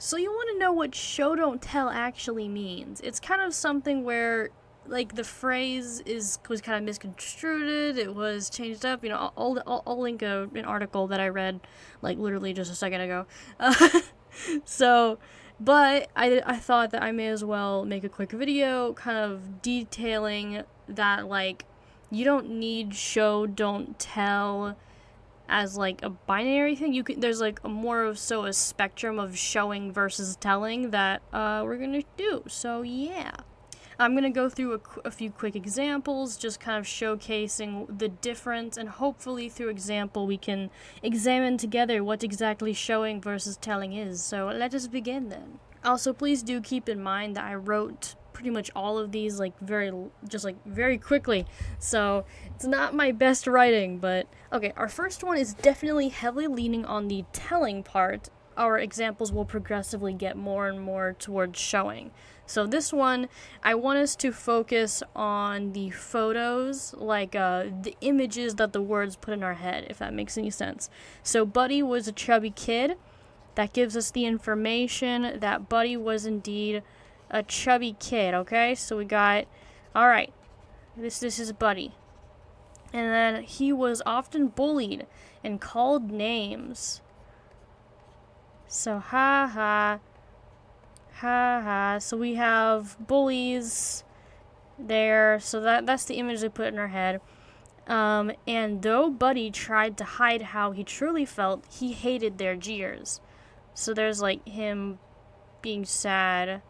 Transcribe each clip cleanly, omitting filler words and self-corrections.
So you want to know what show don't tell actually means. It's kind of something where like the phrase was kind of misconstrued, it was changed up, I'll link an article that I read like literally just a second ago. So but I thought that I may as well make a quick video kind of detailing that, like, you don't need show don't tell as like a binary thing. There's like a more of so a spectrum of showing versus telling that we're gonna do. So yeah, I'm gonna go through a few quick examples, just kind of showcasing the difference, and hopefully through example we can examine together what exactly showing versus telling is. So let us begin then. Also, please do keep in mind that I wrote pretty much all of these like very quickly, so it's not my best writing. But okay, our first one is definitely heavily leaning on the telling part. Our examples will progressively get more and more towards showing. So this one, I want us to focus on the photos, like the images that the words put in our head, if that makes any sense. So Buddy was a chubby kid. That gives us the information that Buddy was indeed a chubby kid, okay? So we got, alright, this is Buddy. And then he was often bullied and called names. So ha ha, ha ha. So we have bullies there. So that's the image they put in our head. And though Buddy tried to hide how he truly felt, he hated their jeers. So there's like him being sad.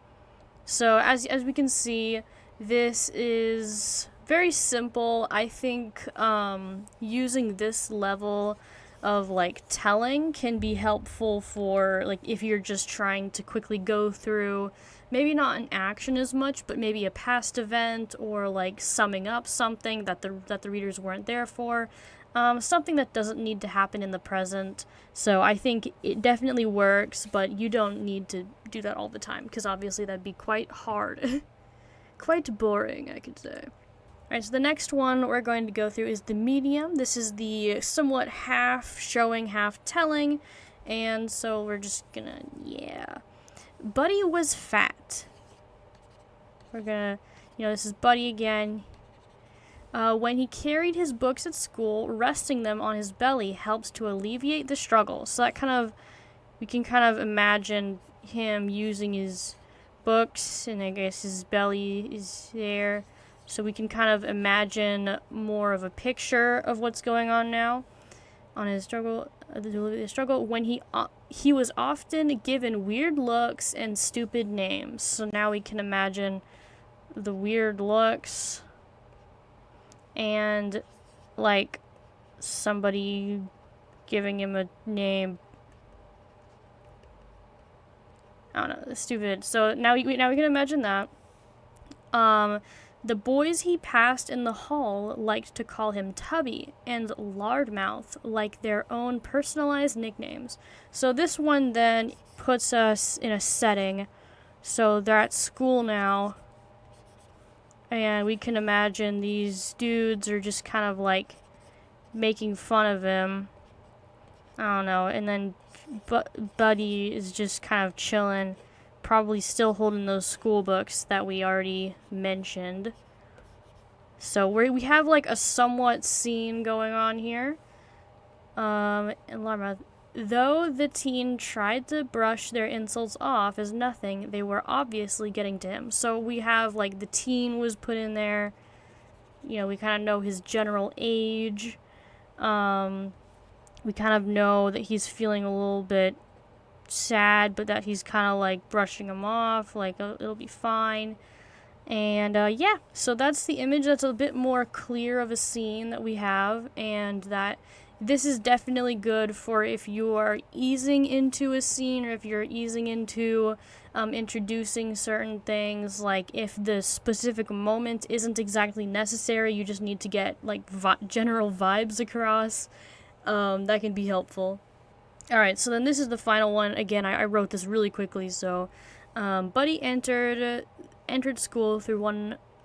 So as we can see, this is very simple. I think using this level of like telling can be helpful for like if you're just trying to quickly go through maybe not an action as much, but maybe a past event, or like summing up something that the readers weren't there for. Something that doesn't need to happen in the present. So I think it definitely works, but you don't need to do that all the time, because obviously that'd be quite hard. Quite boring, I could say. Alright, so the next one we're going to go through is the medium. This is the somewhat half showing, half telling. And so we're just gonna, yeah. Buddy was fat. We're gonna, this is Buddy again. When he carried his books at school, resting them on his belly helps to alleviate the struggle. So that we can kind of imagine him using his books, and I guess his belly is there. So we can kind of imagine more of a picture of what's going on now on his struggle. The struggle when he was often given weird looks and stupid names. So now we can imagine the weird looks and like somebody giving him a name. I don't know, stupid. So now we can imagine that. The boys he passed in the hall liked to call him Tubby and Lardmouth, like their own personalized nicknames. So this one then puts us in a setting. So they're at school now, and we can imagine these dudes are just kind of like making fun of him. I don't know. And then Buddy is just kind of chilling, probably still holding those school books that we already mentioned. So we have like a somewhat scene going on here. And Lardmouth, though the teen tried to brush their insults off as nothing, they were obviously getting to him. So we have like the teen was put in there. We kind of know his general age. We kind of know that he's feeling a little bit sad, but that he's kind of like brushing him off, like it'll be fine. And yeah, so that's the image. That's a bit more clear of a scene that we have, and that this is definitely good for if you are easing into a scene, or if you're easing into introducing certain things. Like if the specific moment isn't exactly necessary, you just need to get like general vibes across. That can be helpful. Alright, so then this is the final one. Again, I wrote this really quickly. So Buddy entered school through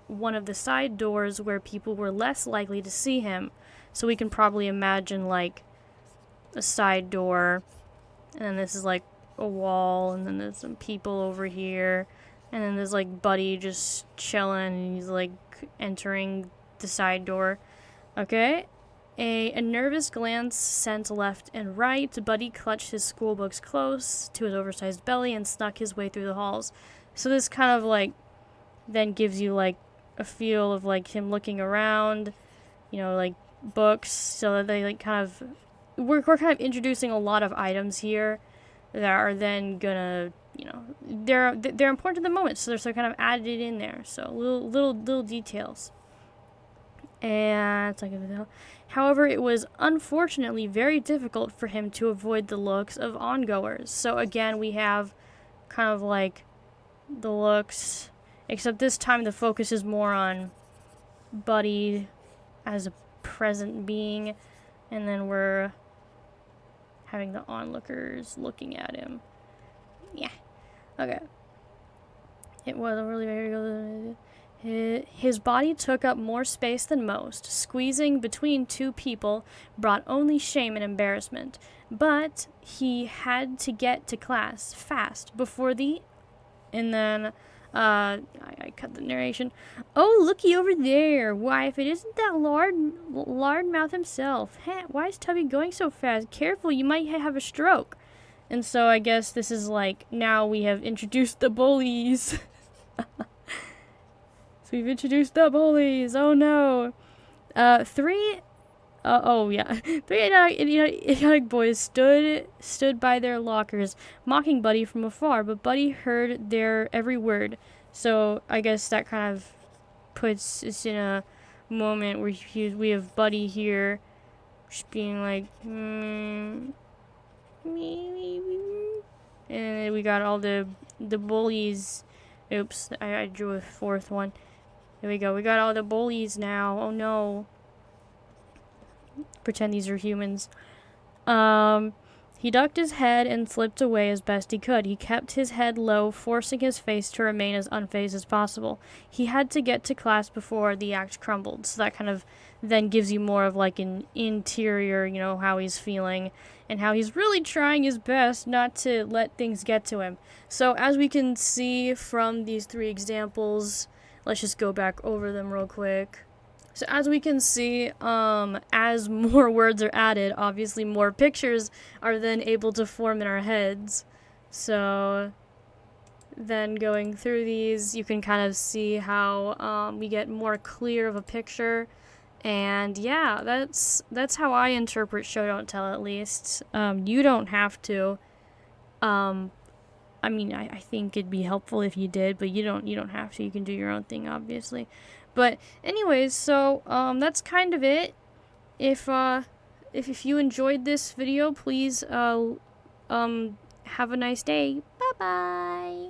one of the side doors where people were less likely to see him. So we can probably imagine like a side door, and then this is like a wall, and then there's some people over here, and then there's like Buddy just chilling, and he's like entering the side door. Okay. A nervous glance sent left and right. Buddy clutched his school books close to his oversized belly and snuck his way through the halls. So this kind of like then gives you like a feel of like him looking around, you know, like books, so that they like kind of we're kind of introducing a lot of items here that are then gonna, you know, they're important to the moment, so they're kind of added in there. So little details. And it's like, however, it was unfortunately very difficult for him to avoid the looks of ongoers. So again, we have kind of like the looks, except this time the focus is more on Buddy as a present being, and then we're having the onlookers looking at him. Yeah. Okay. It wasn't really very good. His body took up more space than most. Squeezing between two people brought only shame and embarrassment. But he had to get to class fast before the... And then, I cut the narration. Oh, looky over there. Why, if it isn't that lard mouth himself. Hey, why is Tubby going so fast? Careful, you might have a stroke. And so I guess this is like, now we have introduced the bullies. So we've introduced the bullies. Oh no. Three idiotic boys stood by their lockers, mocking Buddy from afar, but Buddy heard their every word. So I guess that kind of puts us in a moment where we have Buddy here just being like, and we got all the bullies. Oops, I drew a fourth one. There we go. We got all the bullies now. Oh no. Pretend these are humans. He ducked his head and slipped away as best he could. He kept his head low, forcing his face to remain as unfazed as possible. He had to get to class before the act crumbled, so that kind of then gives you more of like an interior, you know, how he's feeling and how he's really trying his best not to let things get to him. So as we can see from these three examples, let's just go back over them real quick. So as we can see, as more words are added, obviously more pictures are then able to form in our heads. So then going through these, you can kind of see how we get more clear of a picture. And yeah, that's how I interpret show don't tell, at least. You don't have to. I mean, I think it'd be helpful if you did, but you don't have to. You can do your own thing, obviously. But anyways, so that's kind of it. If you enjoyed this video, please have a nice day. Bye bye.